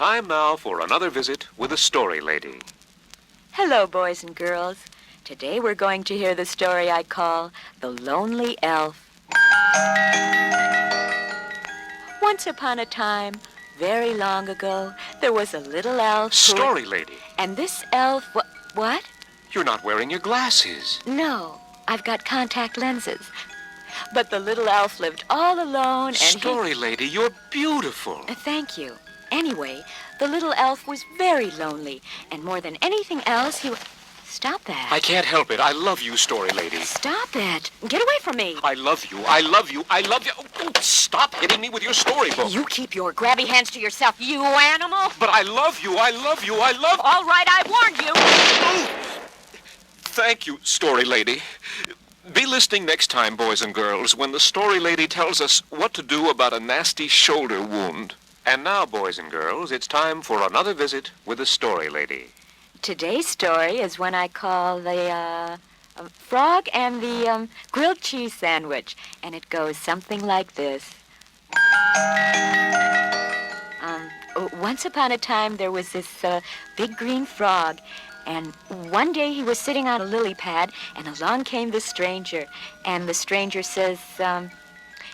Time now for another visit with a story lady. Hello, boys and girls. Today we're going to hear the story I call The Lonely Elf. Once upon a time, very long ago, there was a little elf Story lady. And this elf... What? You're not wearing your glasses. No, I've got contact lenses. But the little elf lived all alone and Story lady, you're beautiful. Thank you. Anyway, the little elf was very lonely, and more than anything else, he... Stop that. I can't help it. I love you, story lady. Stop it. Get away from me. I love you. I love you. I love you. Oh, stop hitting me with your storybook. You keep your grabby hands to yourself, you animal. But I love you. I love you. I love... All right, I warned you. Oh! Thank you, story lady. Be listening next time, boys and girls, when the story lady tells us what to do about a nasty shoulder wound. And now, boys and girls, it's time for another visit with the story lady. Today's story is one I call the frog and the grilled cheese sandwich. And it goes something like this. Once upon a time, there was this big green frog. And one day he was sitting on a lily pad, and along came the stranger. And the stranger says,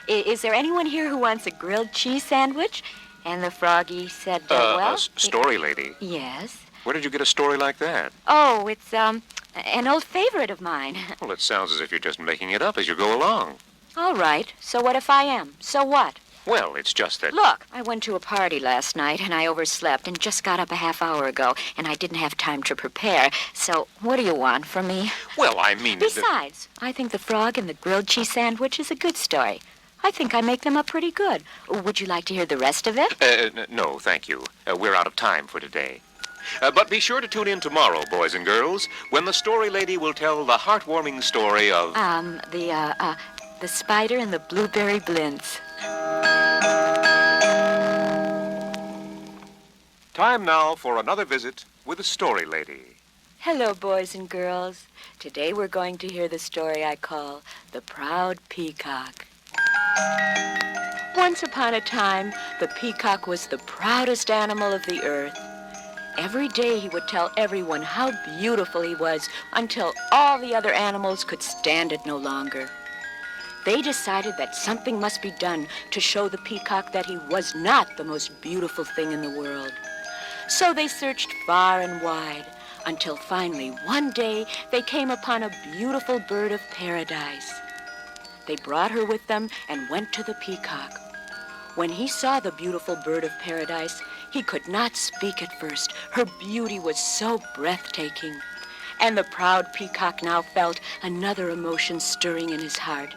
is there anyone here who wants a grilled cheese sandwich? And the froggy said, story lady. Yes? Where did you get a story like that? Oh, it's an old favorite of mine. Well, it sounds as if you're just making it up as you go along. All right. So what if I am? So what? Well, it's just that... Look, I went to a party last night, and I overslept and just got up a half hour ago, and I didn't have time to prepare. So what do you want from me? Well, I mean... Besides, I think the frog and the grilled cheese sandwich is a good story. I think I make them up pretty good. Would you like to hear the rest of it? No, thank you. We're out of time for today. But be sure to tune in tomorrow, boys and girls, when the story lady will tell the heartwarming story of... The spider and the blueberry blintz. Time now for another visit with the story lady. Hello, boys and girls. Today we're going to hear the story I call The Proud Peacock. Once upon a time, the peacock was the proudest animal of the earth. Every day he would tell everyone how beautiful he was until all the other animals could stand it no longer. They decided that something must be done to show the peacock that he was not the most beautiful thing in the world. So they searched far and wide until finally one day they came upon a beautiful bird of paradise. They brought her with them and went to the peacock. When he saw the beautiful bird of paradise, he could not speak at first. Her beauty was so breathtaking. And the proud peacock now felt another emotion stirring in his heart.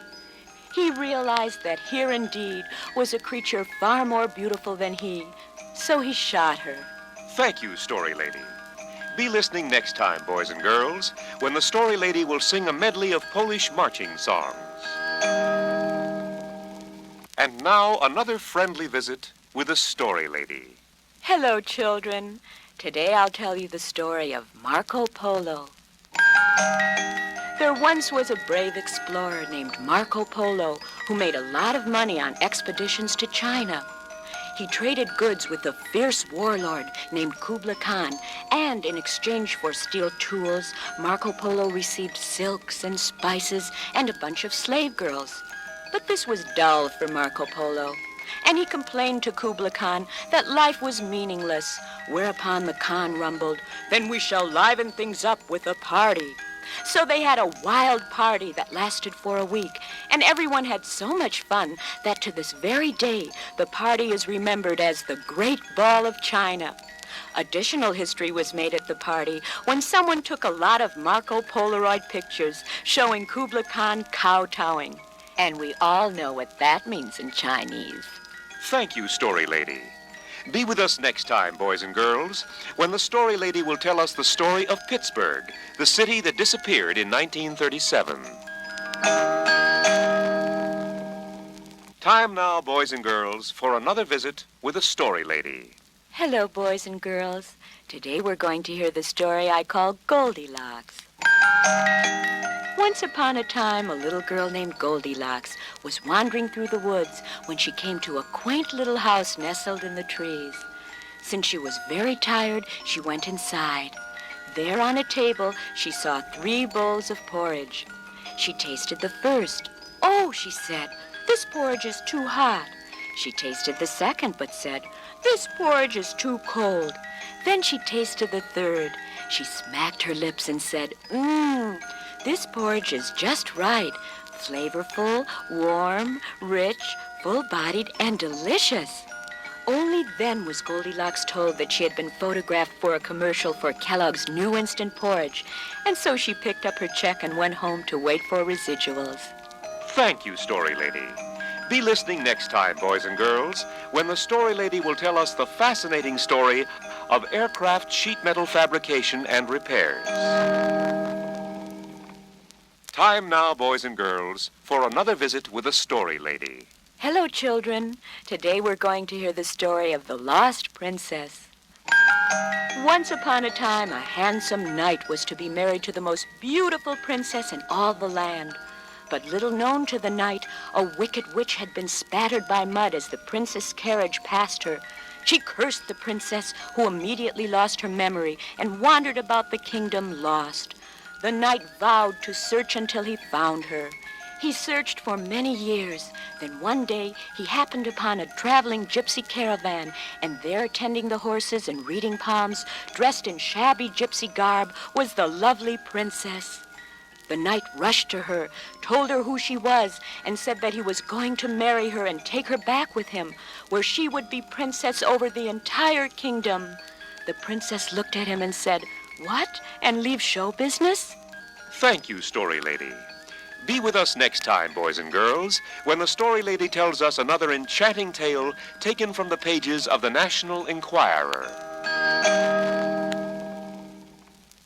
He realized that here indeed was a creature far more beautiful than he, so he shot her. Thank you, story lady. Be listening next time, boys and girls, when the story lady will sing a medley of Polish marching songs. And now, another friendly visit with the story lady. Hello, children. Today I'll tell you the story of Marco Polo. There once was a brave explorer named Marco Polo who made a lot of money on expeditions to China. He traded goods with a fierce warlord named Kublai Khan, and in exchange for steel tools, Marco Polo received silks and spices and a bunch of slave girls. But this was dull for Marco Polo, and he complained to Kublai Khan that life was meaningless, whereupon the Khan rumbled, "Then we shall liven things up with a party." So they had a wild party that lasted for a week, and everyone had so much fun that to this very day, the party is remembered as the Great Ball of China. Additional history was made at the party when someone took a lot of Marco Polaroid pictures showing Kublai Khan kowtowing. And we all know what that means in Chinese. Thank you, story lady. Be with us next time, boys and girls, when the story lady will tell us the story of Pittsburgh, the city that disappeared in 1937. Time now, boys and girls, for another visit with the story lady. Hello, boys and girls. Today we're going to hear the story I call Goldilocks. Once upon a time, a little girl named Goldilocks was wandering through the woods when she came to a quaint little house nestled in the trees. Since she was very tired, she went inside. There on a table, she saw 3 bowls of porridge. She tasted the first. "Oh," she said, "this porridge is too hot." She tasted the second, but said, "This porridge is too cold." Then she tasted the third. She smacked her lips and said, "This porridge is just right. Flavorful, warm, rich, full-bodied, and delicious." Only then was Goldilocks told that she had been photographed for a commercial for Kellogg's new instant porridge, and so she picked up her check and went home to wait for residuals. Thank you, Story Lady. Be listening next time, boys and girls, when the Story Lady will tell us the fascinating story of aircraft sheet metal fabrication and repairs. Time now, boys and girls, for another visit with the Story Lady. Hello, children. Today we're going to hear the story of the Lost Princess. Once upon a time, a handsome knight was to be married to the most beautiful princess in all the land. But little known to the knight, a wicked witch had been spattered by mud as the princess' carriage passed her. She cursed the princess, who immediately lost her memory and wandered about the kingdom lost. The knight vowed to search until he found her. He searched for many years. Then one day he happened upon a traveling gypsy caravan, and there tending the horses and reading palms, dressed in shabby gypsy garb, was the lovely princess. The knight rushed to her, told her who she was, and said that he was going to marry her and take her back with him, where she would be princess over the entire kingdom. The princess looked at him and said, "What? And leave show business?" Thank you, Story Lady. Be with us next time, boys and girls, when the Story Lady tells us another enchanting tale taken from the pages of the National Enquirer.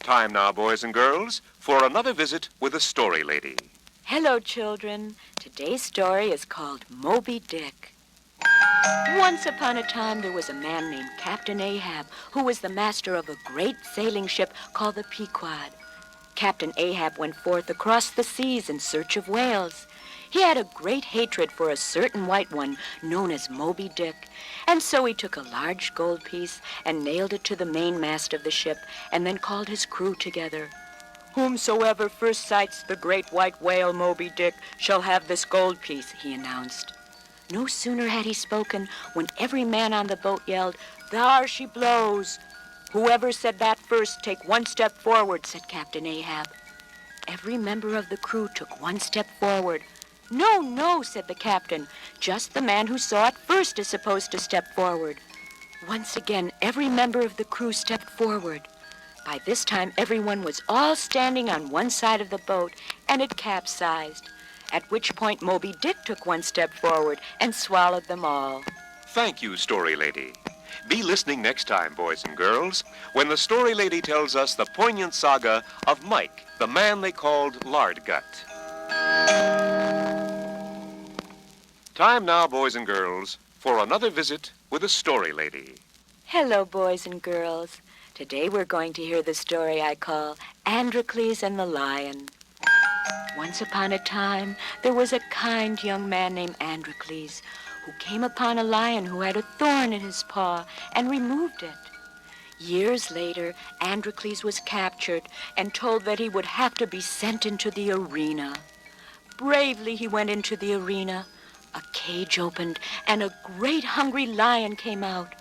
Time now, boys and girls, for another visit with the Story Lady. Hello, children. Today's story is called Moby Dick. Once upon a time, there was a man named Captain Ahab, who was the master of a great sailing ship called the Pequod. Captain Ahab went forth across the seas in search of whales. He had a great hatred for a certain white one known as Moby Dick, and so he took a large gold piece and nailed it to the mainmast of the ship, and then called his crew together. "Whomsoever first sights the great white whale Moby Dick shall have this gold piece," he announced. No sooner had he spoken when every man on the boat yelled, "Thar she blows!" "Whoever said that first, take one step forward," said Captain Ahab. Every member of the crew took one step forward. "No, no," said the captain. "Just the man who saw it first is supposed to step forward." Once again, every member of the crew stepped forward. By this time, everyone was all standing on one side of the boat, and it capsized, at which point Moby Dick took one step forward and swallowed them all. Thank you, Story Lady. Be listening next time, boys and girls, when the Story Lady tells us the poignant saga of Mike, the man they called Lardgut. Time now, boys and girls, for another visit with the Story Lady. Hello, boys and girls. Today we're going to hear the story I call Androcles and the Lion. Once upon a time, there was a kind young man named Androcles, who came upon a lion who had a thorn in his paw and removed it. Years later, Androcles was captured and told that he would have to be sent into the arena. Bravely he went into the arena. A cage opened and a great hungry lion came out.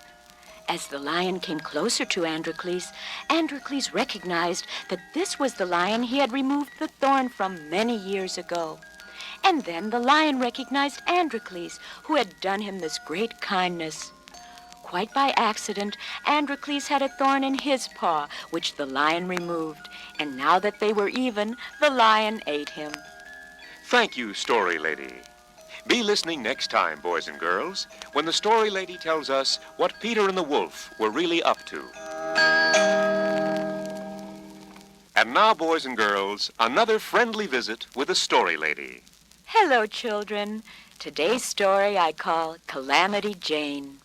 As the lion came closer to Androcles, Androcles recognized that this was the lion he had removed the thorn from many years ago. And then the lion recognized Androcles, who had done him this great kindness. Quite by accident, Androcles had a thorn in his paw, which the lion removed. And now that they were even, the lion ate him. Thank you, Story Lady. Be listening next time, boys and girls, when the Story Lady tells us what Peter and the Wolf were really up to. And now, boys and girls, another friendly visit with the Story Lady. Hello, children. Today's story I call Calamity Jane.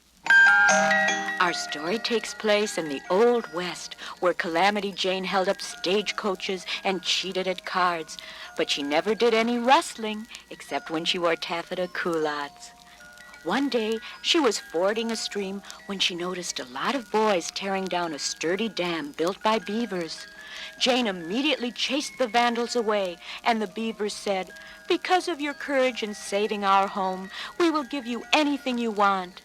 Our story takes place in the Old West, where Calamity Jane held up stagecoaches and cheated at cards, but she never did any rustling, except when she wore taffeta culottes. One day, she was fording a stream when she noticed a lot of boys tearing down a sturdy dam built by beavers. Jane immediately chased the vandals away, and the beavers said, "Because of your courage in saving our home, we will give you anything you want."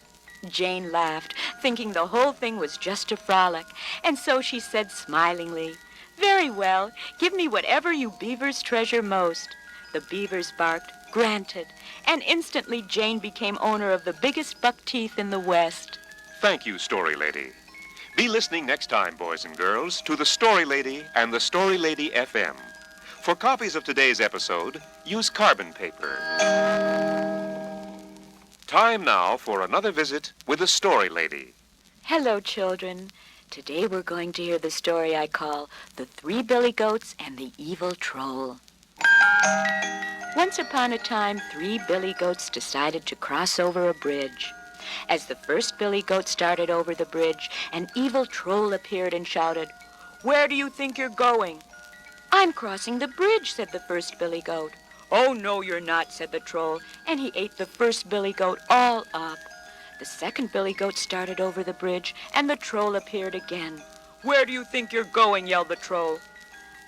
Jane laughed, thinking the whole thing was just a frolic, and so she said smilingly, "Very well, give me whatever you beavers treasure most." The beavers barked, "Granted," and instantly Jane became owner of the biggest buck teeth in the West. Thank you, Story Lady. Be listening next time, boys and girls, to The Story Lady and The Story Lady FM. For copies of today's episode, use carbon paper. Time now for another visit with The Story Lady. Hello, children. Today we're going to hear the story I call The Three Billy Goats and the Evil Troll. Once upon a time, 3 billy goats decided to cross over a bridge. As the first billy goat started over the bridge, an evil troll appeared and shouted, "Where do you think you're going?" "I'm crossing the bridge," said the first billy goat. "Oh, no, you're not," said the troll, and he ate the first billy goat all up. The second billy goat started over the bridge, and the troll appeared again. "Where do you think you're going?" yelled the troll.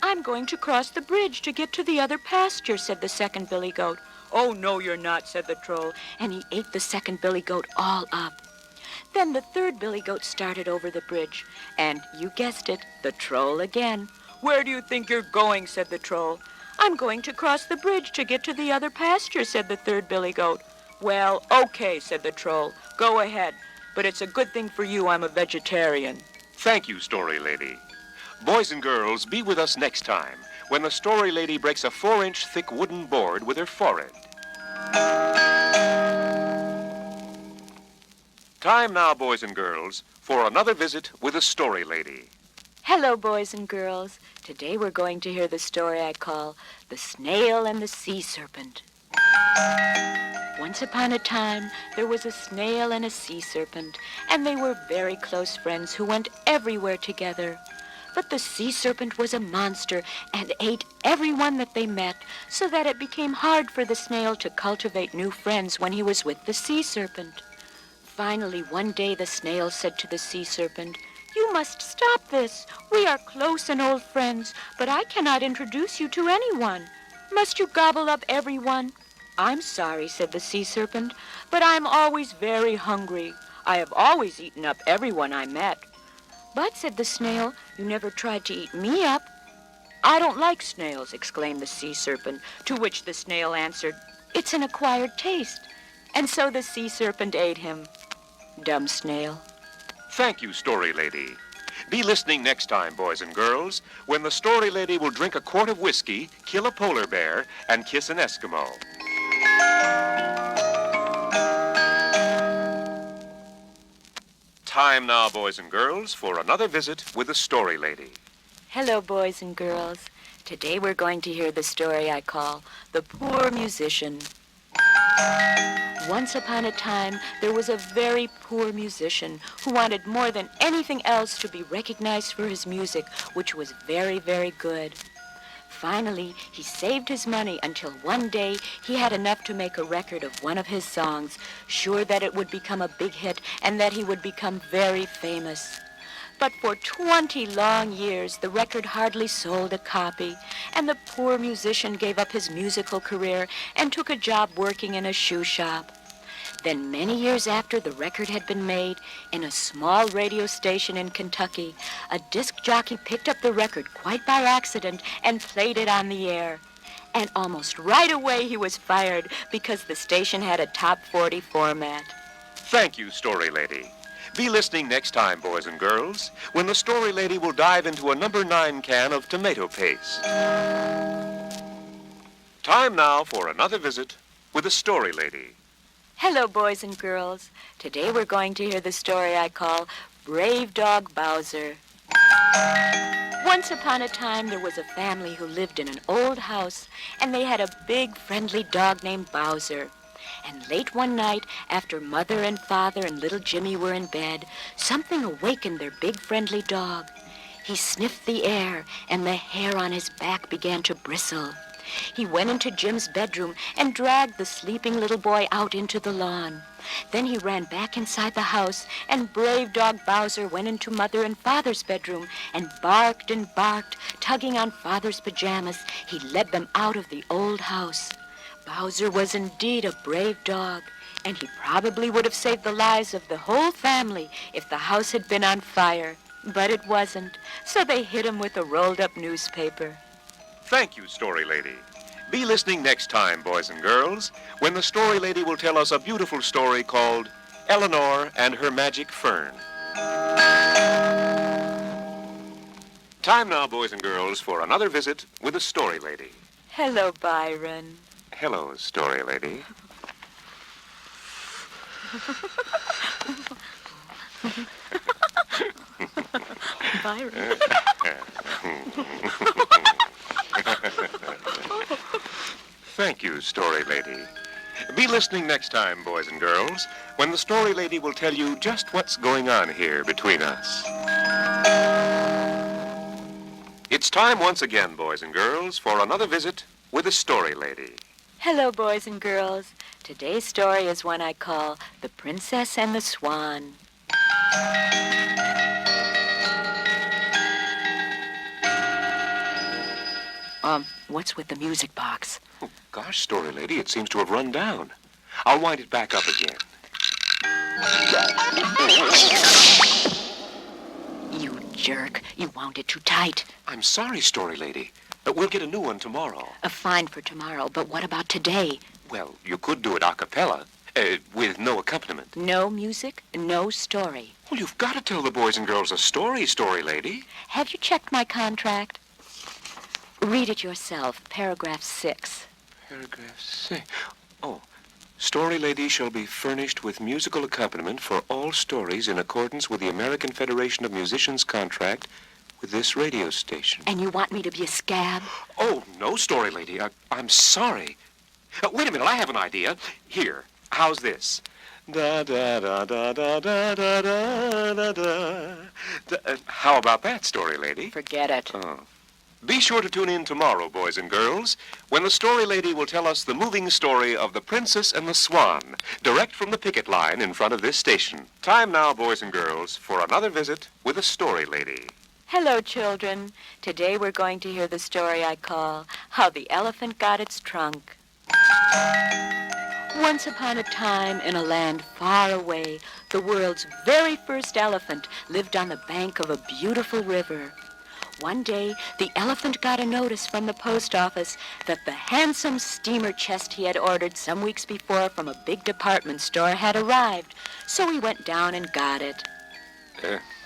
"I'm going to cross the bridge to get to the other pasture," said the second billy goat. "Oh, no, you're not," said the troll, and he ate the second billy goat all up. Then the third billy goat started over the bridge, and you guessed it, the troll again. "Where do you think you're going?" said the troll. "I'm going to cross the bridge to get to the other pasture," said the third billy goat. "Well, okay," said the troll. "Go ahead, but it's a good thing for you I'm a vegetarian." Thank you, Story Lady. Boys and girls, be with us next time when the Story Lady breaks a 4-inch thick wooden board with her forehead. Time now, boys and girls, for another visit with the Story Lady. Hello, boys and girls. Today we're going to hear the story I call The Snail and the Sea Serpent. Once upon a time, there was a snail and a sea serpent, and they were very close friends who went everywhere together. But the sea serpent was a monster and ate everyone that they met, so that it became hard for the snail to cultivate new friends when he was with the sea serpent. Finally, one day the snail said to the sea serpent, "You must stop this. We are close and old friends, but I cannot introduce you to anyone. Must you gobble up everyone?" "I'm sorry," said the sea serpent, "but I'm always very hungry. I have always eaten up everyone I met." "But," said the snail, "you never tried to eat me up." "I don't like snails," exclaimed the sea serpent, to which the snail answered, "It's an acquired taste." And so the sea serpent ate him. Dumb snail. Thank you, Story Lady. Be listening next time, boys and girls, when the Story Lady will drink a quart of whiskey, kill a polar bear, and kiss an Eskimo. Time now, boys and girls, for another visit with the Story Lady. Hello, boys and girls. Today we're going to hear the story I call The Poor Musician. Once upon a time, there was a very poor musician who wanted more than anything else to be recognized for his music, which was very, very good. Finally, he saved his money until one day he had enough to make a record of one of his songs, sure that it would become a big hit and that he would become very famous. But for 20 long years, the record hardly sold a copy, and the poor musician gave up his musical career and took a job working in a shoe shop. Then many years after the record had been made, in a small radio station in Kentucky, a disc jockey picked up the record quite by accident and played it on the air. And almost right away he was fired because the station had a top 40 format. Thank you, Story Lady. Be listening next time, boys and girls, when the Story Lady will dive into a number 9 can of tomato paste. Time now for another visit with the Story Lady. Hello, boys and girls. Today we're going to hear the story I call Brave Dog Bowser. Once upon a time, there was a family who lived in an old house, and they had a big, friendly dog named Bowser. And late one night, after Mother and Father and little Jimmy were in bed, something awakened their big, friendly dog. He sniffed the air, and the hair on his back began to bristle. He went into Jim's bedroom and dragged the sleeping little boy out into the lawn. Then he ran back inside the house, and brave dog Bowser went into Mother and Father's bedroom and barked, tugging on Father's pajamas. He led them out of the old house. Bowser was indeed a brave dog, and he probably would have saved the lives of the whole family if the house had been on fire. But it wasn't, so they hit him with a rolled-up newspaper. Thank you, Story Lady. Be listening next time, boys and girls, when the Story Lady will tell us a beautiful story called Eleanor and Her Magic Fern. Time now, boys and girls, for another visit with the Story Lady. Hello, Byron. Hello, Story Lady. Byron. Thank you, Story Lady. Be listening next time, boys and girls, when the Story Lady will tell you just what's going on here between us. It's time once again, boys and girls, for another visit with the Story Lady. Hello, boys and girls. Today's story is one I call The Princess and the Swan. What's with the music box? Oh, gosh, Story Lady, it seems to have run down. I'll wind it back up again. You jerk. You wound it too tight. I'm sorry, Story Lady. We'll get a new one tomorrow. A fine for tomorrow, but what about today? Well, you could do it a cappella, with no accompaniment. No music, no story. Well, you've got to tell the boys and girls a story, Story Lady. Have you checked my contract? Read it yourself, paragraph 6. Paragraph 6. Oh. Story Lady shall be furnished with musical accompaniment for all stories in accordance with the American Federation of Musicians contract with this radio station. And you want me to be a scab? Oh, no, Story Lady. I'm sorry. Wait a minute, I have an idea. Here, how's this? Da da da da da da da da da. How about that, Story Lady? Forget it. Oh. Be sure to tune in tomorrow, boys and girls, when the Story Lady will tell us the moving story of the Princess and the Swan, direct from the picket line in front of this station. Time now, boys and girls, for another visit with the Story Lady. Hello, children. Today we're going to hear the story I call How the Elephant Got Its Trunk. Once upon a time, in a land far away, the world's very first elephant lived on the bank of a beautiful river. One day, the elephant got a notice from the post office that the handsome steamer chest he had ordered some weeks before from a big department store had arrived. So he went down and got it.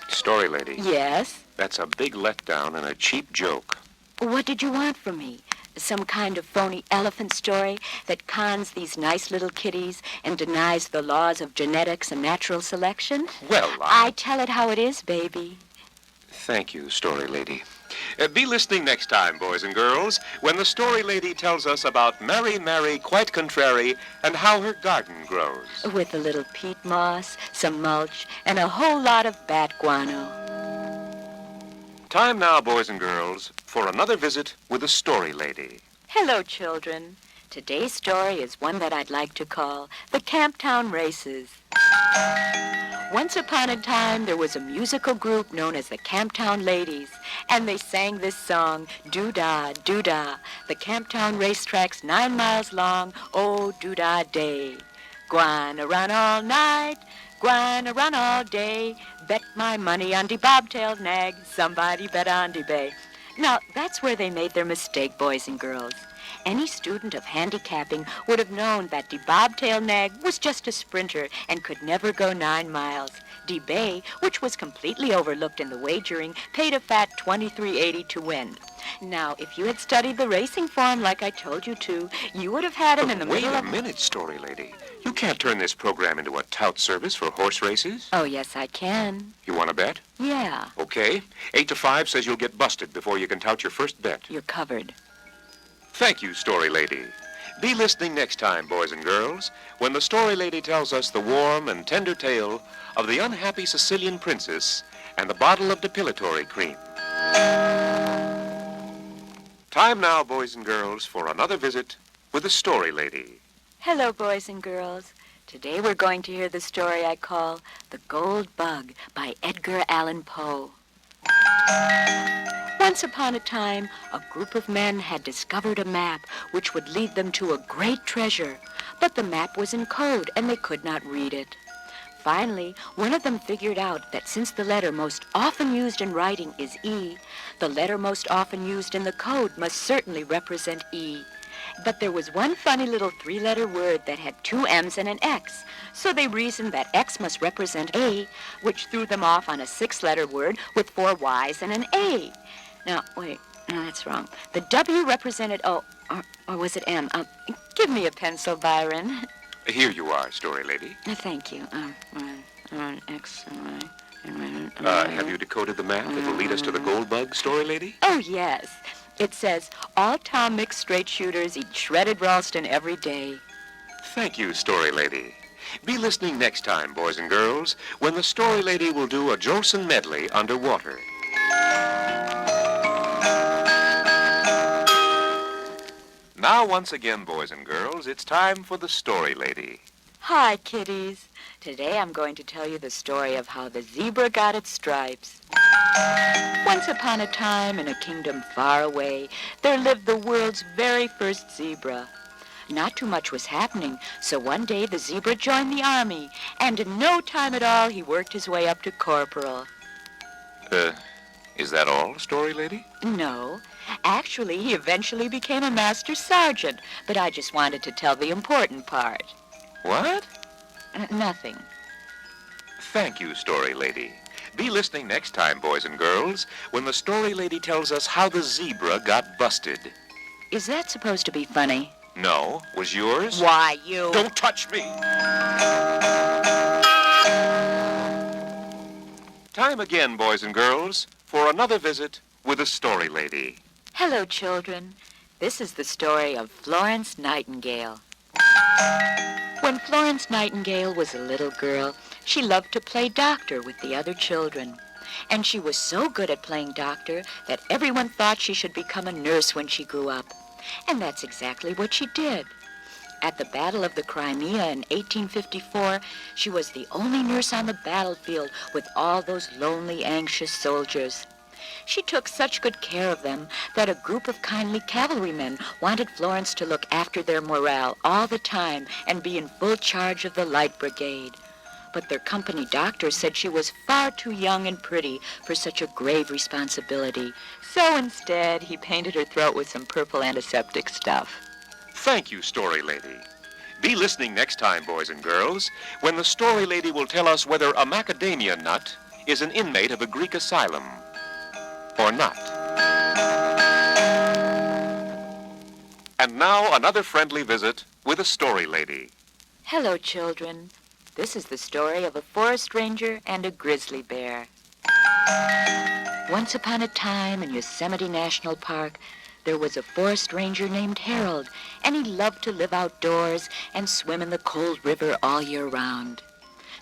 Story Lady. Yes? That's a big letdown and a cheap joke. What did you want from me? Some kind of phony elephant story that cons these nice little kitties and denies the laws of genetics and natural selection? Well, I tell it how it is, baby. Thank you, Story Lady. Be listening next time, boys and girls, when the Story Lady tells us about Mary, Mary, quite contrary, and how her garden grows. With a little peat moss, some mulch, and a whole lot of bat guano. Time now, boys and girls, for another visit with the Story Lady. Hello, children. Today's story is one that I'd like to call The Camptown Races. Once upon a time, there was a musical group known as the Camptown Ladies, and they sang this song, Doo-dah, doo-dah, the Camptown racetrack's 9 miles long, oh, doo-dah day. Gwana run all night, gwana run all day, bet my money on de bobtailed nag, somebody bet on de bay. Now, that's where they made their mistake, boys and girls. Any student of handicapping would have known that the bobtail nag was just a sprinter and could never go 9 miles. De Bay, which was completely overlooked in the wagering, paid a fat $23.80 to win. Now, if you had studied the racing form like I told you to, you would have had him in the middle of... Wait a minute, Story Lady. You can't turn this program into a tout service for horse races. Oh, yes, I can. You want to bet? Yeah. Okay. 8 to 5 says you'll get busted before you can tout your first bet. You're covered. Thank you, Story Lady. Be listening next time, boys and girls, when the Story Lady tells us the warm and tender tale of the unhappy Sicilian princess and the bottle of depilatory cream. Time now, boys and girls, for another visit with the Story Lady. Hello, boys and girls. Today we're going to hear the story I call The Gold Bug by Edgar Allan Poe. Once upon a time, a group of men had discovered a map which would lead them to a great treasure, but the map was in code and they could not read it. Finally, one of them figured out that since the letter most often used in writing is E, the letter most often used in the code must certainly represent E. But there was one funny little three-letter word that had two M's and an X, so they reasoned that X must represent A, which threw them off on a six-letter word with four Y's and an A. Now, wait, no, that's wrong. The W represented O, or was it M? Give me a pencil, Byron. Here you are, Story Lady. Thank you. X and Y. Have you decoded the map that will lead us to the Gold Bug, Story Lady? Oh, yes. It says, all Tom Mix straight shooters eat shredded Ralston every day. Thank you, Story Lady. Be listening next time, boys and girls, when the Story Lady will do a Jolson medley underwater. Now, once again, boys and girls, it's time for the Story Lady. Hi, kiddies. Today I'm going to tell you the story of how the zebra got its stripes. Once upon a time, in a kingdom far away, there lived the world's very first zebra. Not too much was happening, so one day the zebra joined the army, and in no time at all he worked his way up to corporal. Is that all, Story Lady? No. Actually, he eventually became a master sergeant, but I just wanted to tell the important part. What? Nothing. Thank you, Story Lady. Be listening next time, boys and girls, when the Story Lady tells us how the zebra got busted. Is that supposed to be funny? No. Was yours? Why, you... Don't touch me! Time again, boys and girls, for another visit with the Story Lady. Hello, children. This is the story of Florence Nightingale. When Florence Nightingale was a little girl, she loved to play doctor with the other children. And she was so good at playing doctor that everyone thought she should become a nurse when she grew up. And that's exactly what she did. At the Battle of the Crimea in 1854, she was the only nurse on the battlefield with all those lonely, anxious soldiers. She took such good care of them that a group of kindly cavalrymen wanted Florence to look after their morale all the time and be in full charge of the Light Brigade. But their company doctor said she was far too young and pretty for such a grave responsibility. So instead, he painted her throat with some purple antiseptic stuff. Thank you, Story Lady. Be listening next time, boys and girls, when the Story Lady will tell us whether a macadamia nut is an inmate of a Greek asylum or not. And now, another friendly visit with the Story Lady. Hello, children. This is the story of a forest ranger and a grizzly bear. Once upon a time in Yosemite National Park, there was a forest ranger named Harold, and he loved to live outdoors and swim in the cold river all year round.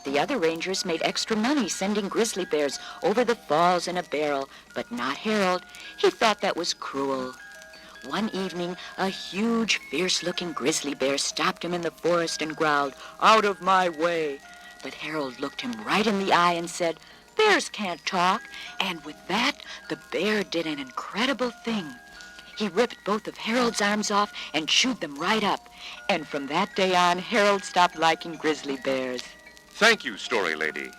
The other rangers made extra money sending grizzly bears over the falls in a barrel, but not Harold. He thought that was cruel. One evening, a huge, fierce-looking grizzly bear stopped him in the forest and growled, "Out of my way!" But Harold looked him right in the eye and said, "Bears can't talk." And with that, the bear did an incredible thing. He ripped both of Harold's arms off and chewed them right up. And from that day on, Harold stopped liking grizzly bears. Thank you, Story Lady.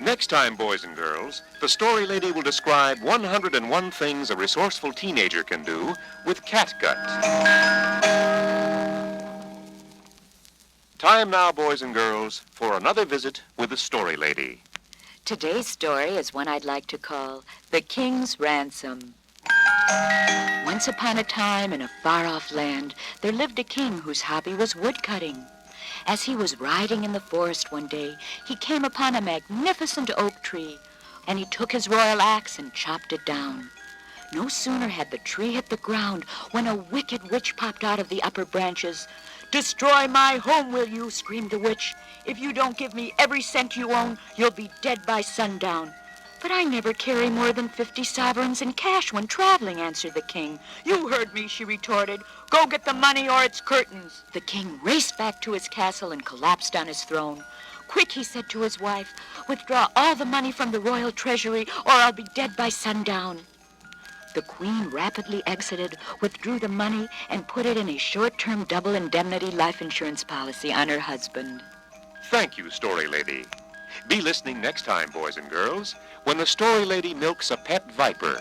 Next time, boys and girls, the Story Lady will describe 101 things a resourceful teenager can do with catgut. Time now, boys and girls, for another visit with the Story Lady. Today's story is one I'd like to call The King's Ransom. Once upon a time in a far-off land, there lived a king whose hobby was woodcutting. As he was riding in the forest one day, he came upon a magnificent oak tree, and he took his royal axe and chopped it down. No sooner had the tree hit the ground when a wicked witch popped out of the upper branches. "Destroy my home, will you?" screamed the witch. "If you don't give me every cent you own, you'll be dead by sundown." But I never carry more than 50 sovereigns in cash when traveling, answered the king. You heard me, she retorted. Go get the money or it's curtains. The king raced back to his castle and collapsed on his throne. Quick, he said to his wife, withdraw all the money from the royal treasury or I'll be dead by sundown. The queen rapidly exited, withdrew the money, and put it in a short-term double indemnity life insurance policy on her husband. Thank you, Story Lady. Be listening next time, boys and girls, when the Story Lady milks a pet viper.